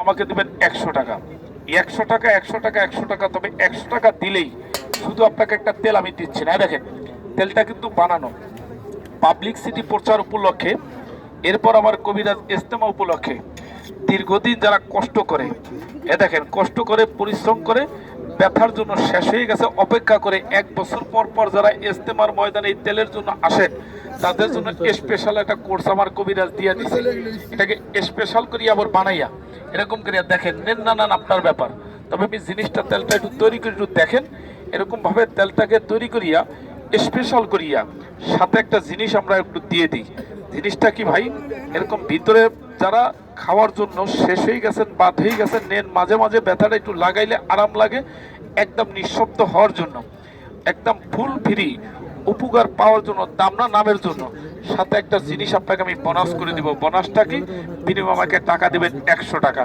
আমাকে দেবেন 100 টাকা। 100 টাকা 100 টাকা 100 টাকা, তবে 100 টাকা দিলেই শুধু আপনাকে একটা তেল আমি দিচ্ছি না। দেখেন তেলটা কিন্তু বানানো পাবলিক সিটি প্রচার উপলক্ষে, এরপর আমার কবিরাজ ইজতেমা উপলক্ষে দীর্ঘদিন যারা কষ্ট করে, দেখেন কষ্ট করে পরিশ্রম করে ব্যথার জন্য শেষ হয়ে গেছে অপেক্ষা করে 1 বছর পর পর যারা ইজতেমার ময়দানে এই তেলের জন্য আসেন, তাদের জন্য স্পেশাল একটা কোর্স আমার কবিরাজ দিয়ে দিছে। এটাকে স্পেশাল করি আবার বানাইয়া এরকম করিয়া দেখেন, নেন না নেন আপনার ব্যাপার, তবে আমি জিনিসটা তেলটা একটু তৈরি করে একটু দেখেন। এরকম ভাবে তেলটাকে তৈরি করিয়া স্পেশাল করিয়া সাথে একটা জিনিস আমরা একটু দিয়ে দিই। জিনিসটা কি ভাই, এরকম ভিতরে যারা খাওয়ার জন্য শেষ হয়ে গেছেন, বাদ হয়ে গেছেন, নেন মাঝে মাঝে ব্যথাটা একটু লাগাইলে আরাম লাগে, একদম নিঃশব্দ হওয়ার জন্য, একদম ফুল ফ্রি উপকার পাওয়ার জন্য, দাম না নামের জন্য সাথে একটা জিনিস আপনাকে আমি বোনাস করে দিব। বোনাসটা কি, বিনিময়ে আমাকে টাকা দিবেন 100 টাকা।